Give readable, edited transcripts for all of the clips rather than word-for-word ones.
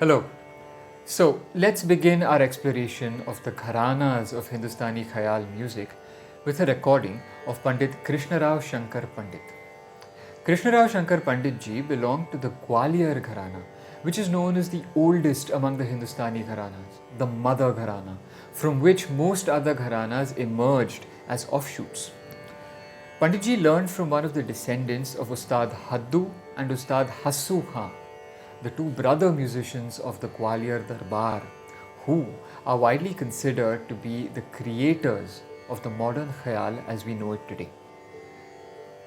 Hello. So let's begin our exploration of the Gharanas of Hindustani Khayal music with a recording of Pandit Krishnarao Shankar Pandit. Krishnarao Shankar Pandit ji belonged to the Gwalior Gharana, which is known as the oldest among the Hindustani Gharanas, the mother Gharana, from which most other Gharanas emerged as offshoots. Pandit ji learned from one of the descendants of Ustad Haddu and Ustad Hassu Khan, the two brother musicians of the Gwalior Darbar, who are widely considered to be the creators of the modern Khayal as we know it today.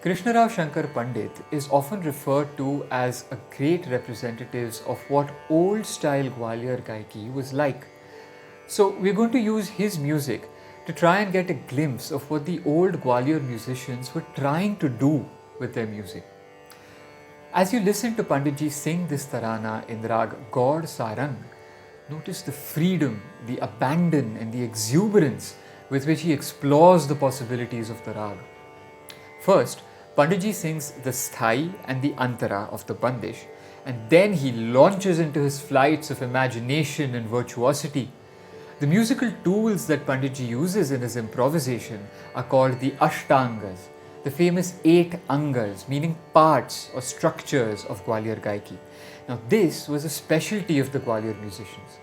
Krishnarao Shankar Pandit is often referred to as a great representative of what old style Gwalior Gaiki was like. So we're going to use his music to try and get a glimpse of what the old Gwalior musicians were trying to do with their music. As you listen to Panditji sing this tarana in the rag Gaur Sarang, notice the freedom, the abandon and the exuberance with which he explores the possibilities of the rag. First, Panditji sings the sthai and the antara of the bandish, and then he launches into his flights of imagination and virtuosity. The musical tools that Panditji uses in his improvisation are called the ashtangas, the famous 8 angas, meaning parts or structures of Gwalior Gaiki. Now this was a specialty of the Gwalior musicians.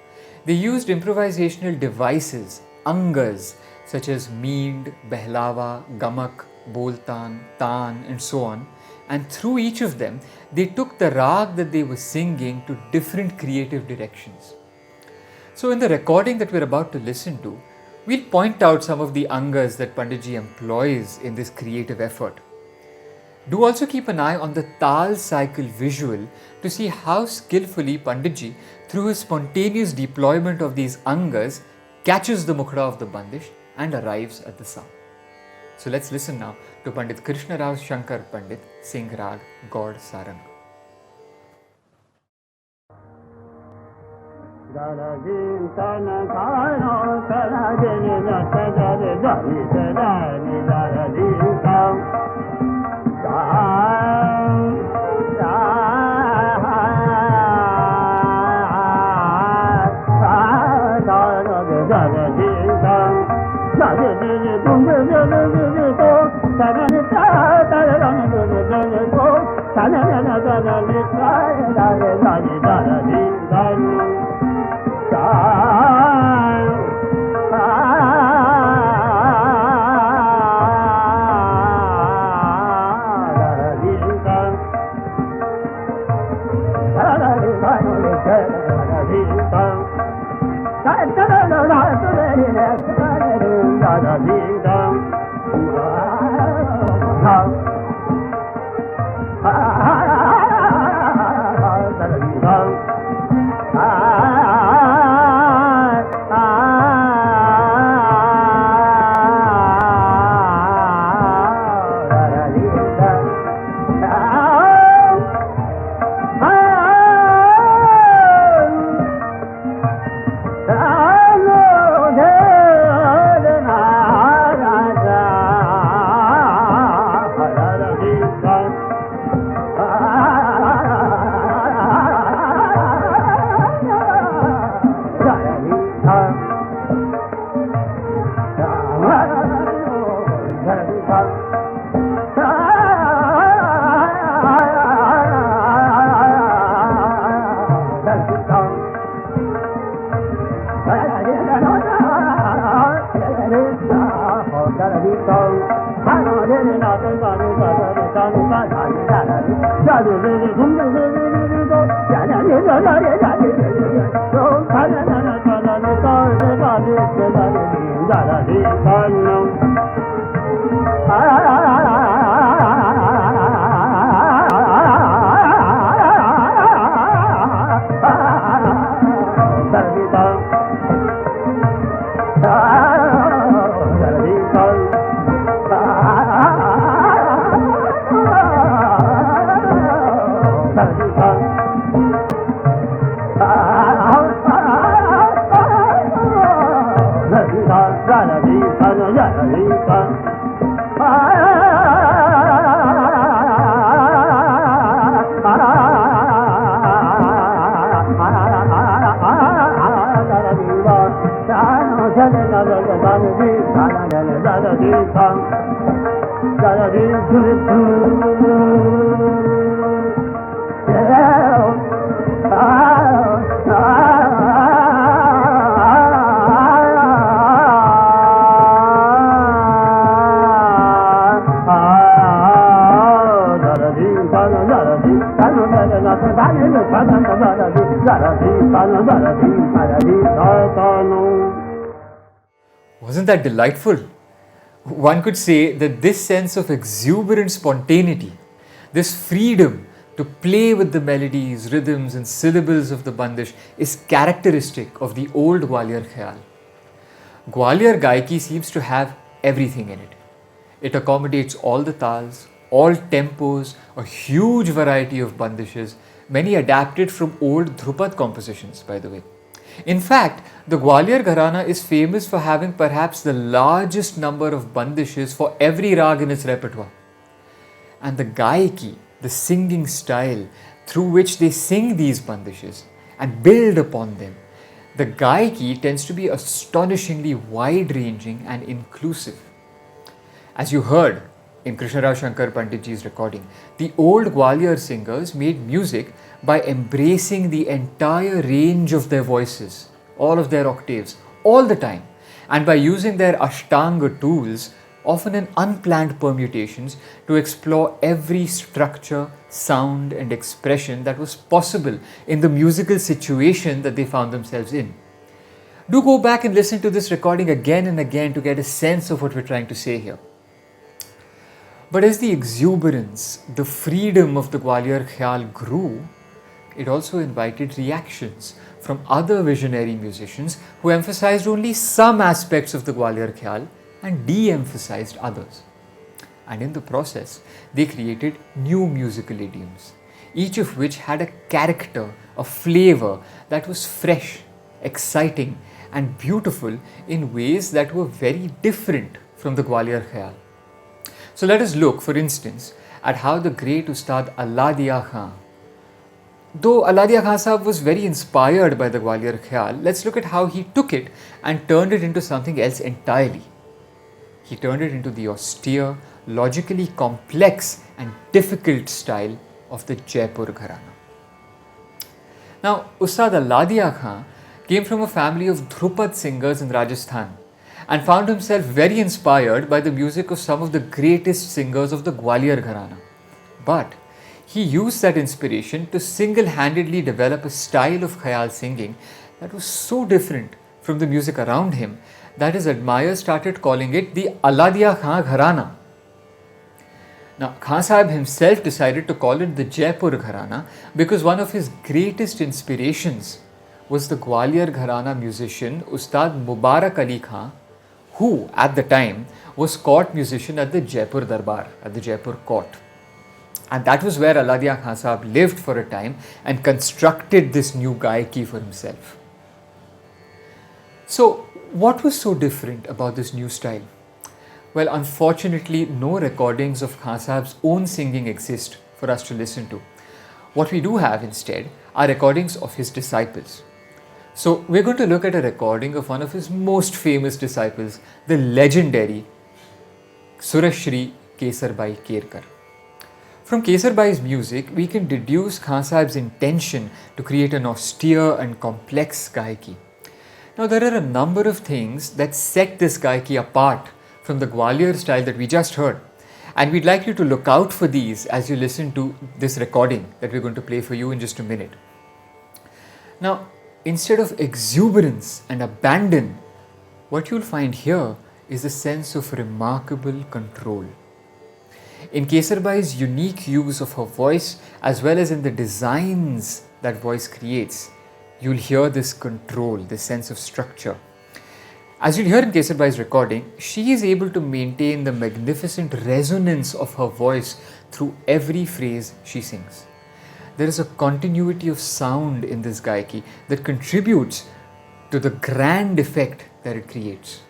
They used improvisational devices, angas, such as meend, behlawa, gamak, boltan, taan and so on, and through each of them they took the rag that they were singing to different creative directions. So in the recording that we're about to listen to, we'll point out some of the angas that Panditji employs in this creative effort. Do also keep an eye on the tal cycle visual to see how skillfully Panditji, through his spontaneous deployment of these angas, catches the mukhra of the bandish and arrives at the sound. So let's listen now to Pandit Krishnarao Shankar Pandit sing rag Gaur Sarang. ha ha ha Wasn't that delightful? One could say that this sense of exuberant spontaneity, this freedom to play with the melodies, rhythms, and syllables of the bandish is characteristic of the old Gwalior Khayal. Gwalior Gaiki seems to have everything in it. It accommodates all the tals, all tempos, a huge variety of bandishes, many adapted from old Dhrupad compositions, by the way. In fact, the Gwalior Gharana is famous for having perhaps the largest number of bandishes for every rag in its repertoire. And the Gaiki, the singing style through which they sing these bandishes and build upon them, the Gaiki tends to be astonishingly wide-ranging and inclusive. As you heard in Krishnarao Shankar Panditji's recording, the old Gwalior singers made music by embracing the entire range of their voices, all of their octaves, all the time, and by using their Ashtanga tools, often in unplanned permutations, to explore every structure, sound, and expression that was possible in the musical situation that they found themselves in. Do go back and listen to this recording again and again to get a sense of what we're trying to say here. But as the exuberance, the freedom of the Gwalior Khayal grew, it also invited reactions from other visionary musicians who emphasized only some aspects of the Gwalior Khayal and de-emphasized others. And in the process, they created new musical idioms, each of which had a character, a flavor that was fresh, exciting, and beautiful in ways that were very different from the Gwalior Khayal. So let us look, for instance, at how the great Ustad Alladiya Khan, though Alladiya Khan Sahab was very inspired by the Gwalior Khayal, let's look at how he took it and turned it into something else entirely. He turned it into the austere, logically complex and difficult style of the Jaipur Gharana. Now, Ustad Alladiya Khan came from a family of Dhrupad singers in Rajasthan and found himself very inspired by the music of some of the greatest singers of the Gwalior Gharana. But he used that inspiration to single-handedly develop a style of Khayal singing that was so different from the music around him that his admirers started calling it the Alladiya Khan Gharana. Now, Khan Sahib himself decided to call it the Jaipur Gharana because one of his greatest inspirations was the Gwalior Gharana musician Ustad Mubarak Ali Khan, who at the time was court musician at the Jaipur Darbar, at the Jaipur court. And that was where Alladiya Khan Sahib lived for a time and constructed this new Gaiki for himself. So, what was so different about this new style? Well, unfortunately, no recordings of Khan Sahib's own singing exist for us to listen to. What we do have instead are recordings of his disciples. So, we're going to look at a recording of one of his most famous disciples, the legendary Surashri Kesarbai Kerkar. From Kesarbai's music, we can deduce Khan Sahib's intention to create an austere and complex Gaiki. Now, there are a number of things that set this Gaiki apart from the Gwalior style that we just heard. And we'd like you to look out for these as you listen to this recording that we're going to play for you in just a minute. Now, instead of exuberance and abandon, what you'll find here is a sense of remarkable control. In Kesarbai's unique use of her voice, as well as in the designs that voice creates, you'll hear this control, this sense of structure. As you'll hear in Kesarbai's recording, she is able to maintain the magnificent resonance of her voice through every phrase she sings. There is a continuity of sound in this Gaiki that contributes to the grand effect that it creates.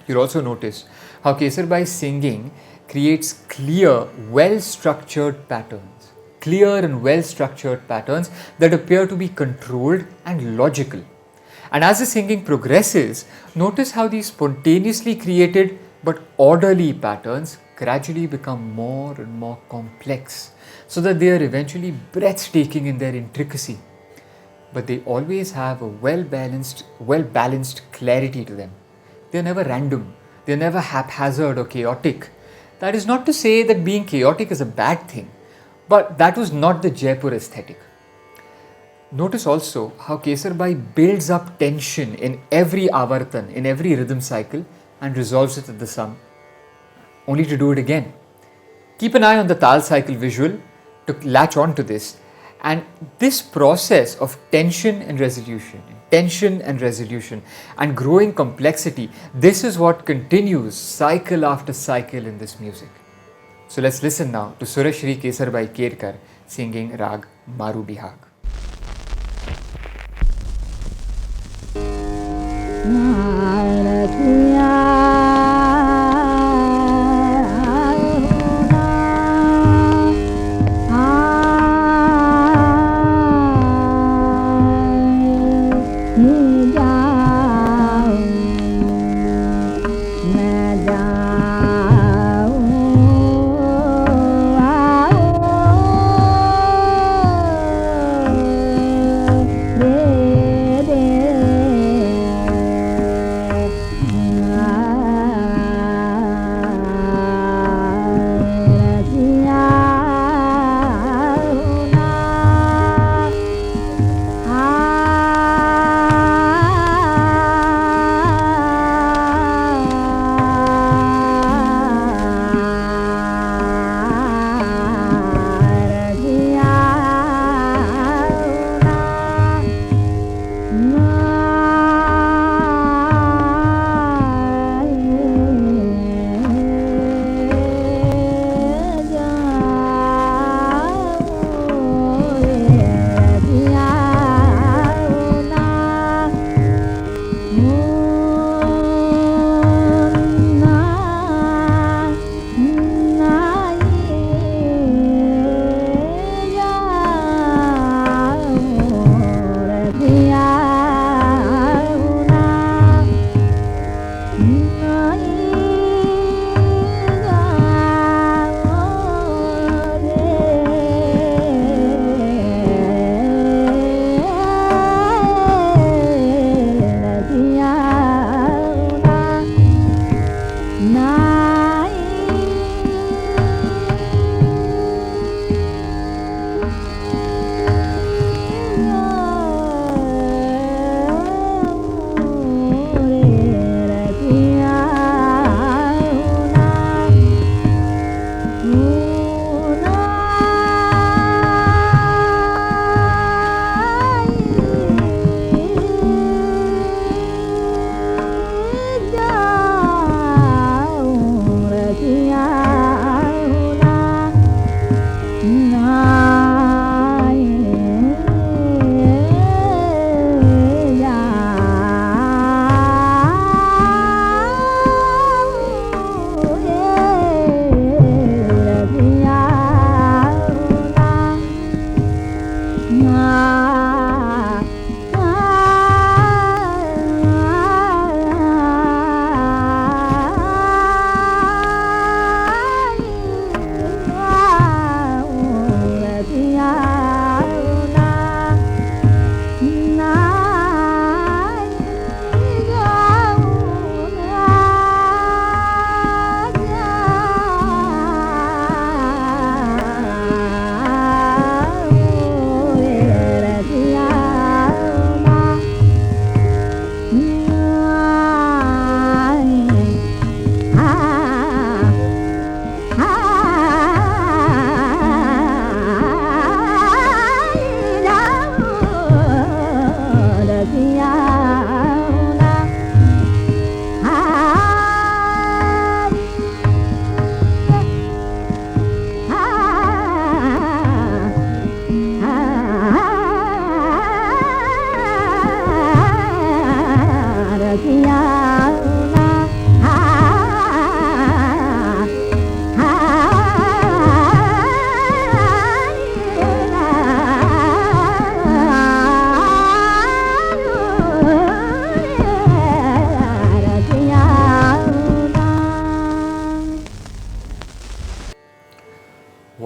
You'll also notice how Kesarbai's singing creates clear, well-structured patterns. Clear and well-structured patterns that appear to be controlled and logical. And as the singing progresses, notice how these spontaneously created but orderly patterns gradually become more and more complex, so that they are eventually breathtaking in their intricacy. But they always have a well balanced clarity to them. They're never random, they're never haphazard or chaotic. That is not to say that being chaotic is a bad thing, but that was not the Jaipur aesthetic. Notice also how Kesarbai builds up tension in every avartan, in every rhythm cycle, and resolves it at the sum, only to do it again. Keep an eye on the Tal cycle visual to latch on to this. And this process of tension and resolution, and growing complexity, this is what continues cycle after cycle in this music. So let's listen now to Surashri Kesarbai Kerkar singing Rag Maru Bihag.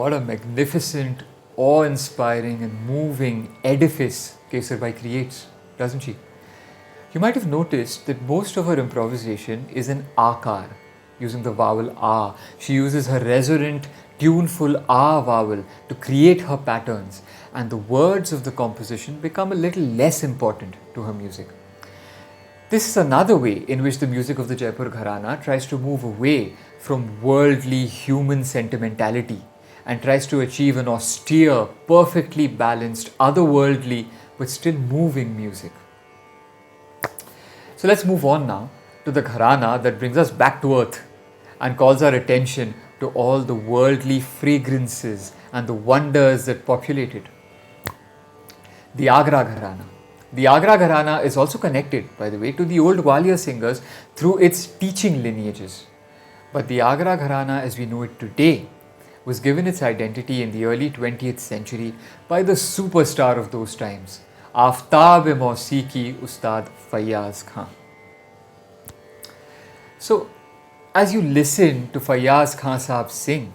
What a magnificent, awe-inspiring and moving edifice Kesarbai creates, doesn't she? You might have noticed that most of her improvisation is in akar, using the vowel a. She uses her resonant, tuneful a vowel to create her patterns, and the words of the composition become a little less important to her music. This is another way in which the music of the Jaipur Gharana tries to move away from worldly human sentimentality and tries to achieve an austere, perfectly balanced, otherworldly but still moving music. So let's move on now to the Gharana that brings us back to earth and calls our attention to all the worldly fragrances and the wonders that populate it. The Agra Gharana. The Agra Gharana is also connected, by the way, to the old Gwalior singers through its teaching lineages. But the Agra Gharana as we know it today was given its identity in the early 20th century by the superstar of those times, Aftab-e-Mausiki Ustad Faiyaz Khan. So, as you listen to Faiyaz Khan Sahab sing,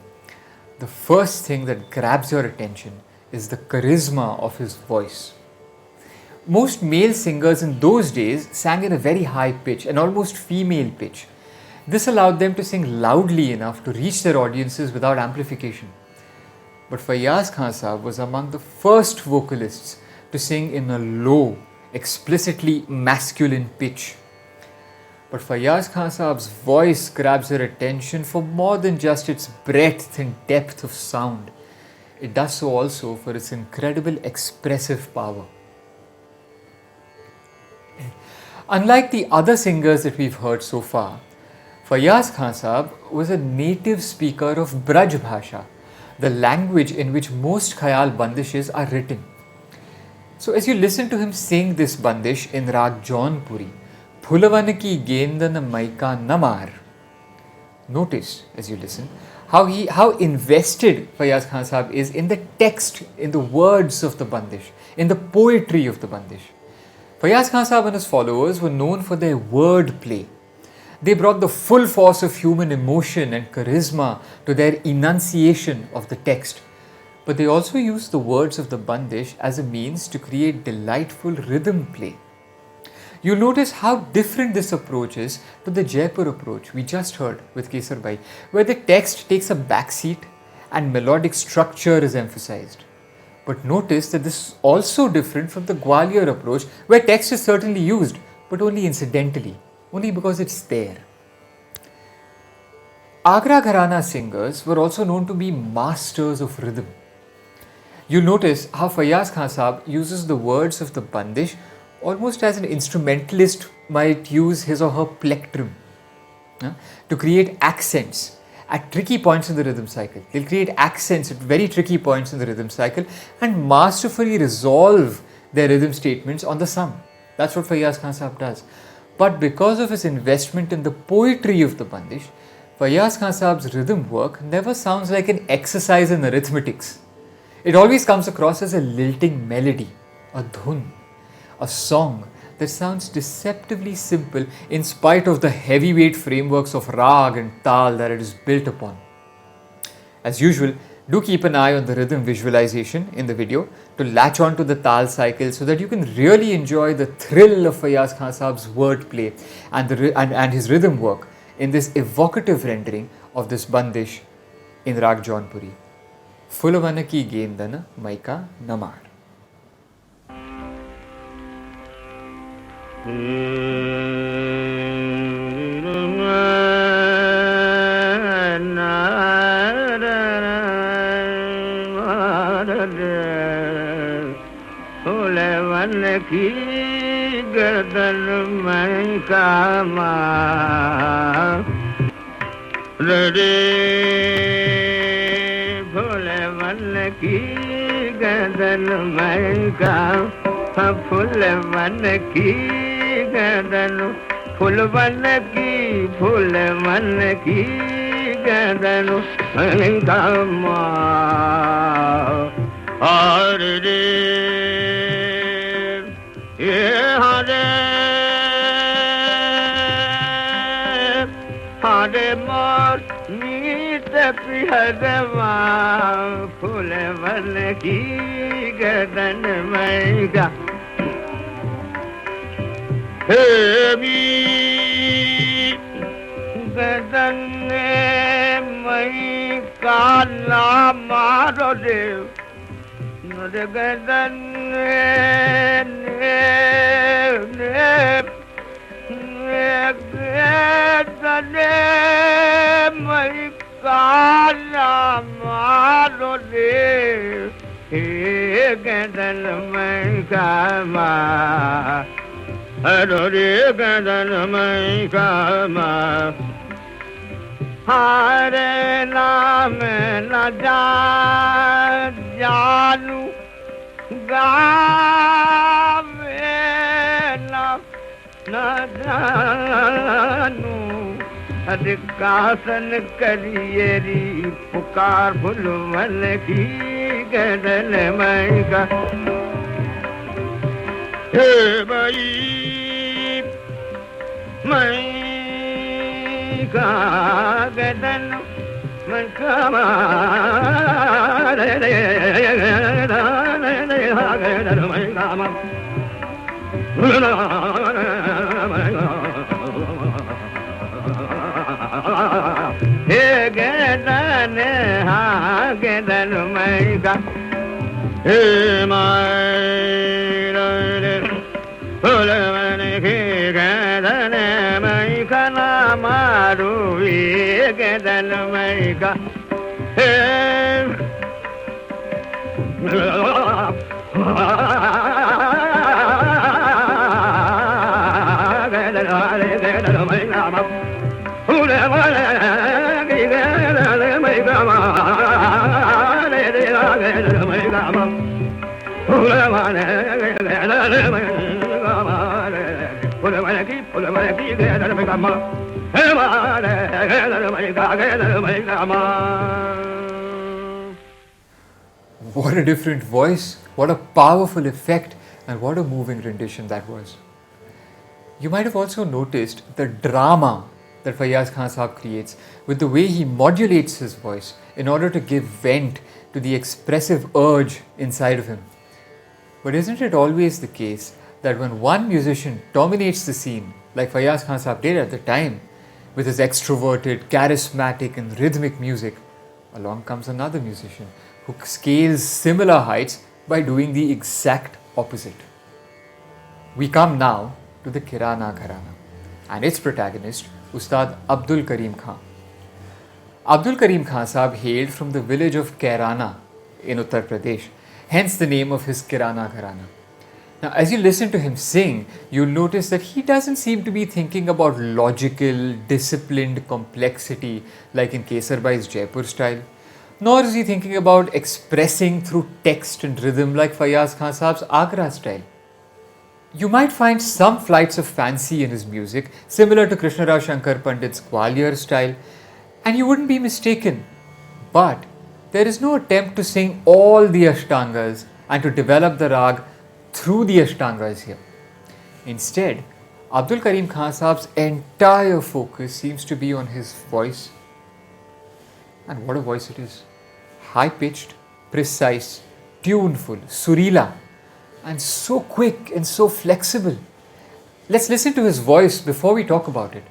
the first thing that grabs your attention is the charisma of his voice. Most male singers in those days sang in a very high pitch, an almost female pitch. This allowed them to sing loudly enough to reach their audiences without amplification. But Faiyaz Khan Sahab was among the first vocalists to sing in a low, explicitly masculine pitch. But Faiyaz Khan Sahab's voice grabs your attention for more than just its breadth and depth of sound. It does so also for its incredible expressive power. Unlike the other singers that we've heard so far, Faiyaz Khan Sahab was a native speaker of Braj Bhasha, the language in which most Khayal bandishes are written. So as you listen to him sing this bandish in Rag Jaunpuri, Phulavanaki Gendana Maika Namar, notice as you listen how invested Faiyaz Khan Sahab is in the text, in the words of the bandish, in the poetry of the bandish. Faiyaz Khan Sahab and his followers were known for their word play. They brought the full force of human emotion and charisma to their enunciation of the text. But they also used the words of the bandish as a means to create delightful rhythm play. You'll notice how different this approach is to the Jaipur approach we just heard with Kesarbai, where the text takes a backseat and melodic structure is emphasized. But notice that this is also different from the Gwalior approach, where text is certainly used, but only incidentally, only because it's there. Agra Gharana singers were also known to be masters of rhythm. You'll notice how Faiyaz Khan Sahab uses the words of the bandish almost as an instrumentalist might use his or her plectrum to create accents at tricky points in the rhythm cycle. They'll create accents at very tricky points in the rhythm cycle and masterfully resolve their rhythm statements on the sum. That's what Faiyaz Khan Sahab does. But because of his investment in the poetry of the bandish, Faiyaz Khan Sahab's rhythm work never sounds like an exercise in arithmetics. It always comes across as a lilting melody, a dhun, a song that sounds deceptively simple in spite of the heavyweight frameworks of rag and tal that it is built upon. As usual, do keep an eye on the rhythm visualization in the video to latch on to the tal cycle so that you can really enjoy the thrill of Faiyaz Khan Sahab's wordplay and his rhythm work in this evocative rendering of this bandish in Rag Jaunpuri. Phulavanaki Gendana Maika Namar. की गर्दन में कामा रे भोले मन की गर्दन में कामा फूल मन की गर्दन फूल मन की गर्दन में कामा और रे हरे Hare Mor Meet Piharwa Phulavan ki gadan maiga Hebi gadan mai kala maro dev Nare gadan mai kala maro dev He gadan mai kama Hare gadan mai kama Hare naam na janu gaave na janu adhikasan kariyeri pukar bhulvan ki gadan mai ka he bhai mai ka gadan mai kama gadan mai kama he gadan ha gadan mai ka he mai phulavan ki gadan mai kana maru he gadan mai ka he gadan mai kama phulavan ki gadan mai kama gadan mai kama phulavan gadan mai kama phulavan ki gadan mai kama What a different voice, what a powerful effect, and what a moving rendition that was. You might have also noticed the drama that Fayaz Khan Sahab creates with the way he modulates his voice in order to give vent to the expressive urge inside of him. But isn't it always the case that when one musician dominates the scene, like Fayaz Khan Sahab did at the time, with his extroverted, charismatic and rhythmic music, along comes another musician who scales similar heights by doing the exact opposite. We come now to the Kirana Gharana and its protagonist, Ustad Abdul Karim Khan. Abdul Karim Khan Sahab hailed from the village of Kairana in Uttar Pradesh, hence the name of his Kirana Gharana. Now, as you listen to him sing, you'll notice that he doesn't seem to be thinking about logical, disciplined complexity like in Kesar Bhai's Jaipur style, nor is he thinking about expressing through text and rhythm like Fayaz Khan Sahab's Agra style. You might find some flights of fancy in his music, similar to Krishnarao Shankar Pandit's Gwalior style, and you wouldn't be mistaken. But there is no attempt to sing all the Ashtangas and to develop the rag through the Ashtangas here. Instead, Abdul Karim Khan Sahab's entire focus seems to be on his voice. And what a voice it is. High-pitched, precise, tuneful, surila, and so quick and so flexible. Let's listen to his voice before we talk about it.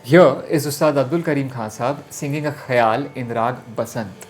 Here is Ustad Abdul Karim Khan Sahab singing a khayal in rag Basant.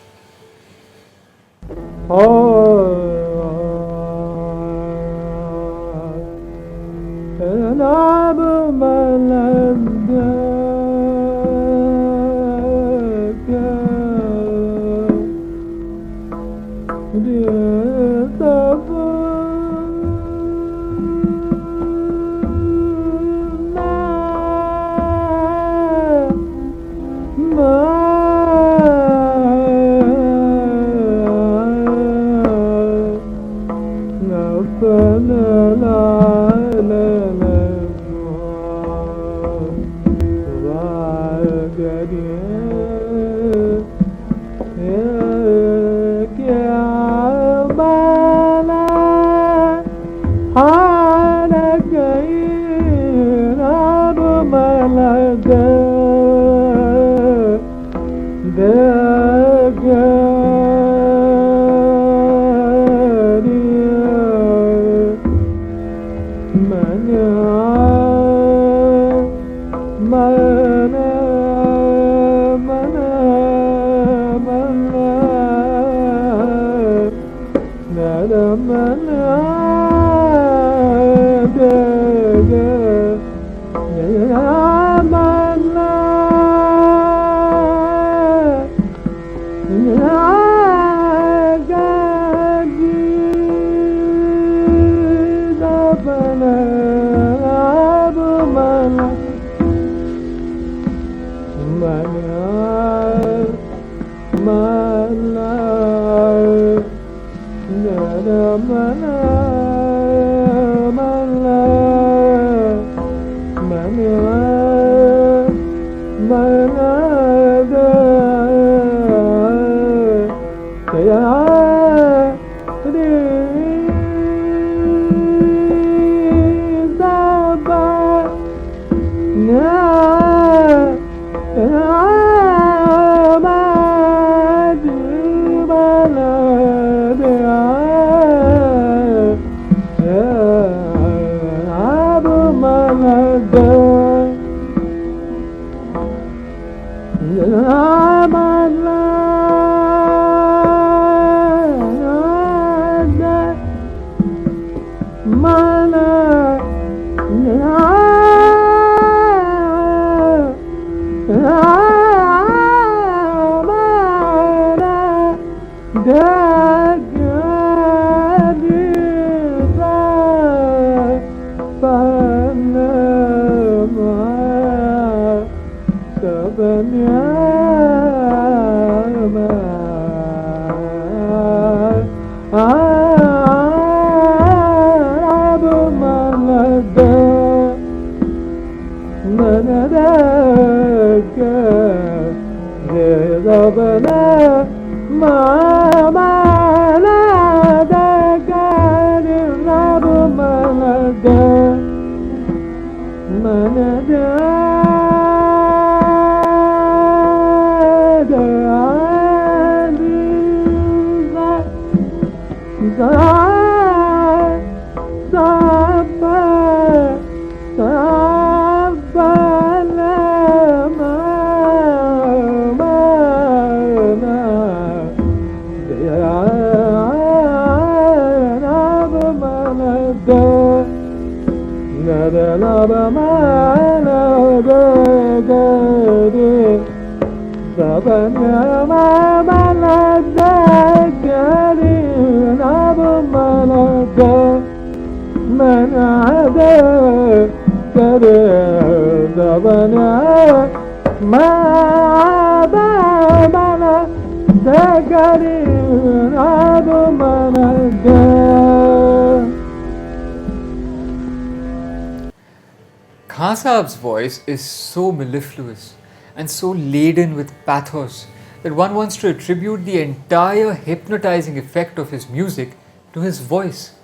Khan Saab's voice is so mellifluous and so laden with pathos that one wants to attribute the entire hypnotizing effect of his music to his voice.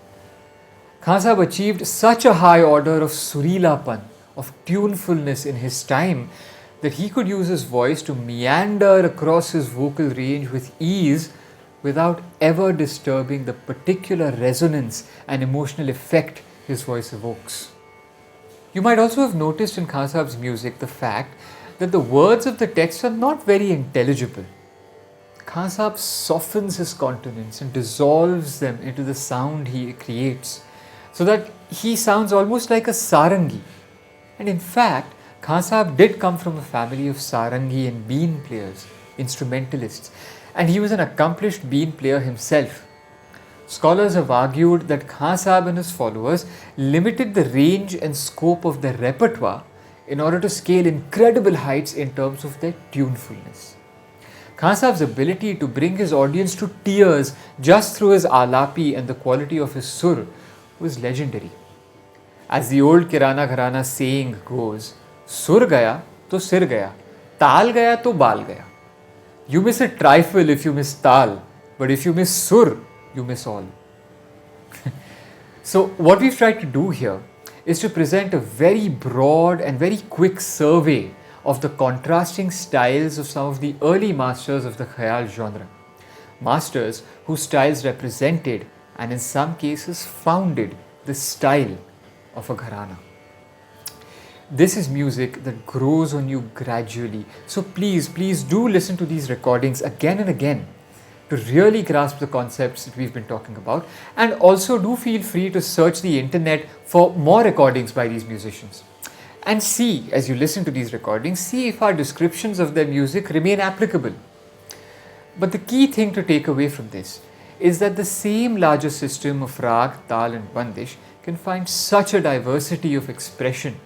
Khan Saab achieved such a high order of surilapan, of tunefulness in his time, that he could use his voice to meander across his vocal range with ease without ever disturbing the particular resonance and emotional effect his voice evokes. You might also have noticed in Khan Saab's music the fact that the words of the text are not very intelligible. Khan Saab softens his consonants and dissolves them into the sound he creates, so that he sounds almost like a sarangi. And in fact, Khan Saab did come from a family of sarangi and bean players, instrumentalists, and he was an accomplished bean player himself. Scholars have argued that Khan Saab and his followers limited the range and scope of their repertoire in order to scale incredible heights in terms of their tunefulness. Khan Saab's ability to bring his audience to tears just through his alapi and the quality of his sur was legendary. As the old Kirana Gharana saying goes, sur gaya to sir gaya, tal gaya to bal gaya. You miss a trifle if you miss tal, but if you miss sur, you miss all. So what we've tried to do here is to present a very broad and very quick survey of the contrasting styles of some of the early masters of the Khayal genre. Masters whose styles represented and in some cases founded the style of a gharana. This is music that grows on you gradually. So please do listen to these recordings again and again to really grasp the concepts that we've been talking about, and also do feel free to search the internet for more recordings by these musicians. And see, as you listen to these recordings, see if our descriptions of their music remain applicable. But the key thing to take away from this is that the same larger system of rag, tal and bandish can find such a diversity of expression.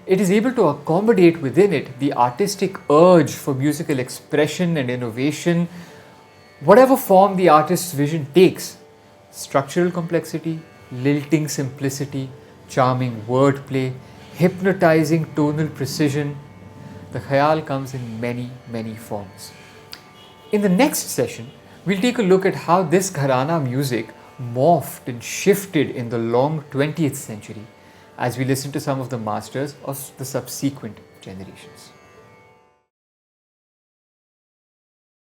It is able to accommodate within it the artistic urge for musical expression and innovation, whatever form the artist's vision takes. Structural complexity, lilting simplicity, charming wordplay, hypnotizing tonal precision. The khayal comes in many, many forms. In the next session, we'll take a look at how this gharana music morphed and shifted in the long 20th century as we listen to some of the masters of the subsequent generations.